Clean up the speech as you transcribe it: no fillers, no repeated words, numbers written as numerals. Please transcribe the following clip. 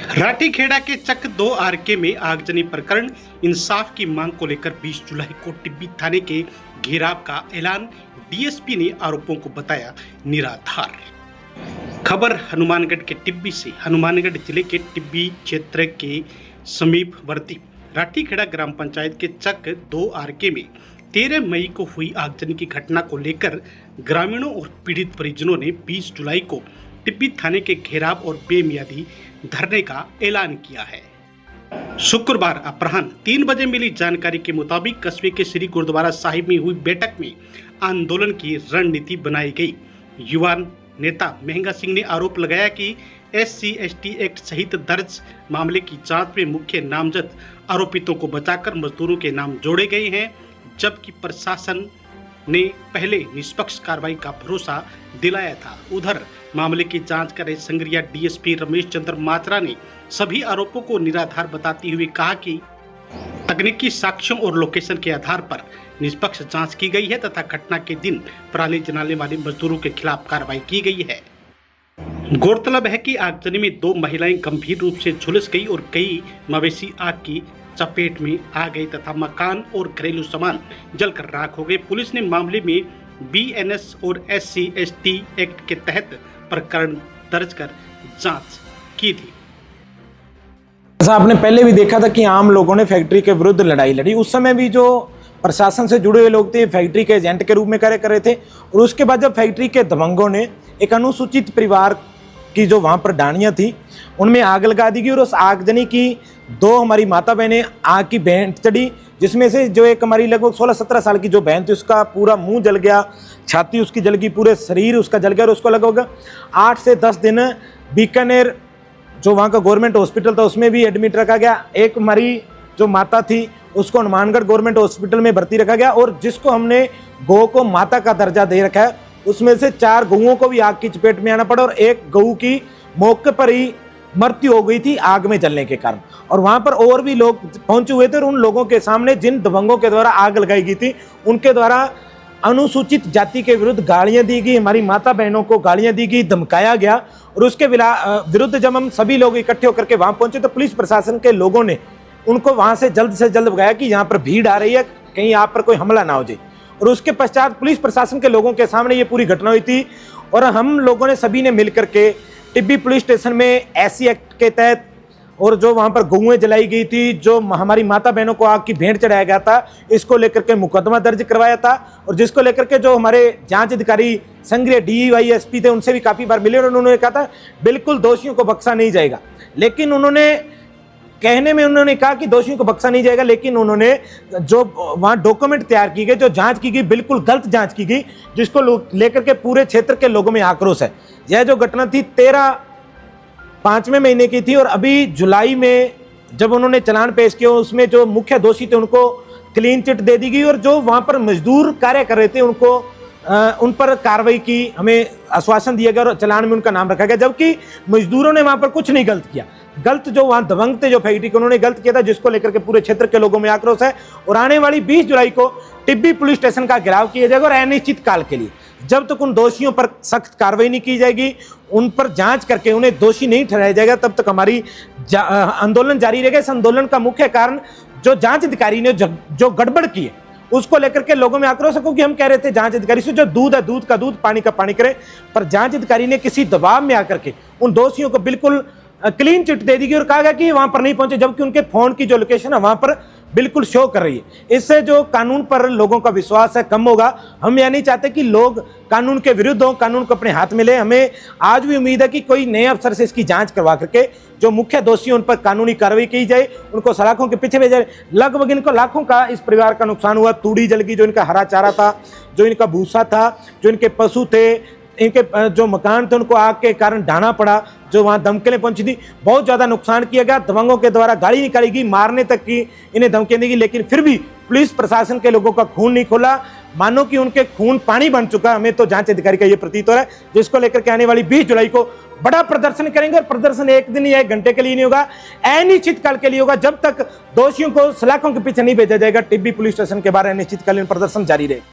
राठीखेड़ा के चक 2 आरके में आगजनी प्रकरण, इंसाफ की मांग को लेकर 20 जुलाई को टिब्बी थाने के घेराव का ऐलान। डीएसपी ने आरोपों को बताया निराधार। खबर हनुमानगढ़ के टिब्बी से। हनुमानगढ़ जिले के टिब्बी क्षेत्र के समीपवर्ती राठीखेड़ा ग्राम पंचायत के चक 2 आरके में 13 मई को हुई आगजनी की घटना को लेकर ग्रामीणों और पीड़ित परिजनों ने 20 जुलाई को टिब्बी थाने के घेराव और बेमियादी धरने का ऐलान किया है। शुक्रवार अपराह्न 3 बजे मिली जानकारी के मुताबिक कस्बे के श्री गुरुद्वारा साहिब में हुई बैठक में आंदोलन की रणनीति बनाई गई। युवा नेता महंगा सिंह ने आरोप लगाया कि SC/ST एक्ट सहित दर्ज मामले की जांच में मुख्य नामजद आरोपितों को बचाकर मजदूरों के नाम जोड़े गए हैं, जबकि प्रशासन ने पहले निष्पक्ष कार्रवाई का भरोसा दिलाया था। उधर मामले की जांच कर रहे संग्रिया डीएसपी रमेश चंद्र मात्रा ने सभी आरोपों को निराधार बताते हुए कहा कि तकनीकी साक्ष्यों और लोकेशन के आधार पर निष्पक्ष जांच की गई है तथा घटना के दिन पराली जलाने वाले मजदूरों के खिलाफ कार्रवाई की गई है। गौरतलब है कि आगजनी में 2 महिलाएं गंभीर रूप से झुलस गई और कई मवेशी आग की चपेट में आ गई तथा मकान और घरेलू सामान जलकर राख हो गए। पुलिस ने मामले में BNS और SC/ST एक्ट के तहत प्रकरण दर्ज कर जांच की थी। ऐसा आपने पहले भी देखा था कि आम लोगों ने फैक्ट्री के विरुद्ध लड़ाई लड़ी। उस समय भी जो प्रशासन से जुड़े हुए लोग थे फैक्ट्री के एजेंट के रूप में कार्य कर रहे थे, और उसके बाद जब फैक्ट्री के दबंगों ने एक अनुसूचित परिवार की जो वहाँ पर डाणियाँ थी उनमें आग लगा दी गई, और उस आगजनी की 2 हमारी माता बहनें आग की भेंट चढ़ी, जिसमें से जो एक हमारी लगभग 16-17 साल की जो बहन थी उसका पूरा मुंह जल गया, छाती उसकी जल गई, पूरे शरीर उसका जल गया, और उसको लगभग 8 से 10 दिन बीकानेर जो वहाँ का गवर्नमेंट हॉस्पिटल था उसमें भी एडमिट रखा गया। एक हमारी जो माता थी उसको हनुमानगढ़ गवर्नमेंट हॉस्पिटल में भर्ती रखा गया, और जिसको हमने गौ को माता का दर्जा दे रखा है उसमें से 4 गऊओं को भी आग की चपेट में आना पड़ा, और एक गऊ की मौके पर ही मृत्यु हो गई थी आग में जलने के कारण। और वहां पर और भी लोग पहुंचे हुए थे, और उन लोगों के सामने जिन दबंगों के द्वारा आग लगाई गई थी उनके द्वारा अनुसूचित जाति के विरुद्ध गालियां दी गई, हमारी माता बहनों को गालियां दी गई, धमकाया गया। और उसके विरुद्ध जब हम सभी लोग इकट्ठे होकर के वहां पहुंचे तो पुलिस प्रशासन के लोगों ने उनको वहां से जल्द भगाया कि यहाँ पर भीड़ आ रही है, कहीं आप पर कोई हमला ना हो जाए। और उसके पश्चात पुलिस प्रशासन के लोगों के सामने ये पूरी घटना हुई थी, और हम लोगों ने सभी ने मिलकर के टिब्बी पुलिस स्टेशन में SC एक्ट के तहत और जो वहाँ पर गऊएं जलाई गई थी, जो हमारी माता बहनों को आग की भेंट चढ़ाया गया था, इसको लेकर के मुकदमा दर्ज करवाया था। और जिसको लेकर के जो हमारे जांच अधिकारी संग्रिया DYSP थे उनसे भी काफ़ी बार मिले, और उन्होंने कहा था बिल्कुल दोषियों को बख्शा नहीं जाएगा। लेकिन उन्होंने कहने में उन्होंने कहा कि दोषियों को बख्शा नहीं जाएगा, लेकिन उन्होंने जो वहाँ डॉक्यूमेंट तैयार की गई, जो जांच की गई, बिल्कुल गलत जांच की गई, जिसको लेकर के पूरे क्षेत्र के लोगों में आक्रोश है। यह जो घटना थी 13/5वें महीने की थी, और अभी जुलाई में जब उन्होंने चालान पेश किया उसमें जो मुख्य दोषी थे उनको क्लीन चिट दे दी गई, और जो वहाँ पर मजदूर कार्य कर रहे थे उनको उन पर कार्रवाई की हमें आश्वासन दिया गया, और चालान में उनका नाम रखा गया, जबकि मजदूरों ने वहाँ पर कुछ नहीं गलत किया। गलत जो वहाँ दबंग थे जो फैक्ट्री के उन्होंने गलत किया था, जिसको लेकर के पूरे क्षेत्र के लोगों में आक्रोश है। और आने वाली 20 जुलाई को टिब्बी पुलिस स्टेशन का घेराव किया जाएगा, और अनिश्चित काल के लिए जब तक उन दोषियों पर सख्त कार्रवाई नहीं की जाएगी, उन पर जांच करके उन्हें दोषी नहीं ठहराया जाएगा, तब तक हमारी आंदोलन जारी रहेगा। इस आंदोलन का मुख्य कारण जो जांच अधिकारी ने जो गड़बड़ की है उसको लेकर के लोगों में आक्रोश है, क्योंकि हम कह रहे थे जांच अधिकारी से जो दूध है दूध का दूध, पानी का पानी करे, पर जांच अधिकारी ने किसी दबाव में आकर के उन दोषियों को बिल्कुल क्लीन चिट दे दी गई, और कहा गया कि वहां पर नहीं पहुंचे, जबकि उनके फोन की जो लोकेशन है वहां पर बिल्कुल शो कर रही है। इससे जो कानून पर लोगों का विश्वास है कम होगा। हम यह नहीं चाहते कि लोग कानून के विरुद्ध हों, कानून को अपने हाथ में ले। हमें आज भी उम्मीद है कि कोई नए अफसर से इसकी जांच करवा करके जो मुख्य दोषी उन पर कानूनी कार्रवाई की जाए, उनको सलाखों के पीछे भेजा जाए। लगभग इनको लाखों का इस परिवार का नुकसान हुआ। तूड़ी जल गई, जो इनका हरा चारा था, जो इनका भूसा था, जो इनके पशु थे, इनके जो मकान थे उनको आग के कारण ढाना पड़ा, जो वहाँ दमकलें पहुंची थी। बहुत ज़्यादा नुकसान किया गया। दबंगों के द्वारा गाड़ी निकाली गई, मारने तक की इन्हें धमकियां दी गई, लेकिन फिर भी पुलिस प्रशासन के लोगों का खून नहीं खोला, मानो कि उनके खून पानी बन चुका। हमें तो जांच अधिकारी का ये प्रतीत हो रहा है, जिसको लेकर के आने वाली 20 जुलाई को बड़ा प्रदर्शन करेंगे। और प्रदर्शन एक दिन या 1 घंटे के लिए नहीं होगा, अनिश्चित काल के लिए होगा, जब तक दोषियों को सलाखों के पीछे नहीं भेजा जाएगा। टिब्बी पुलिस स्टेशन के बारे में अनिश्चितकालीन प्रदर्शन जारी रहेगा।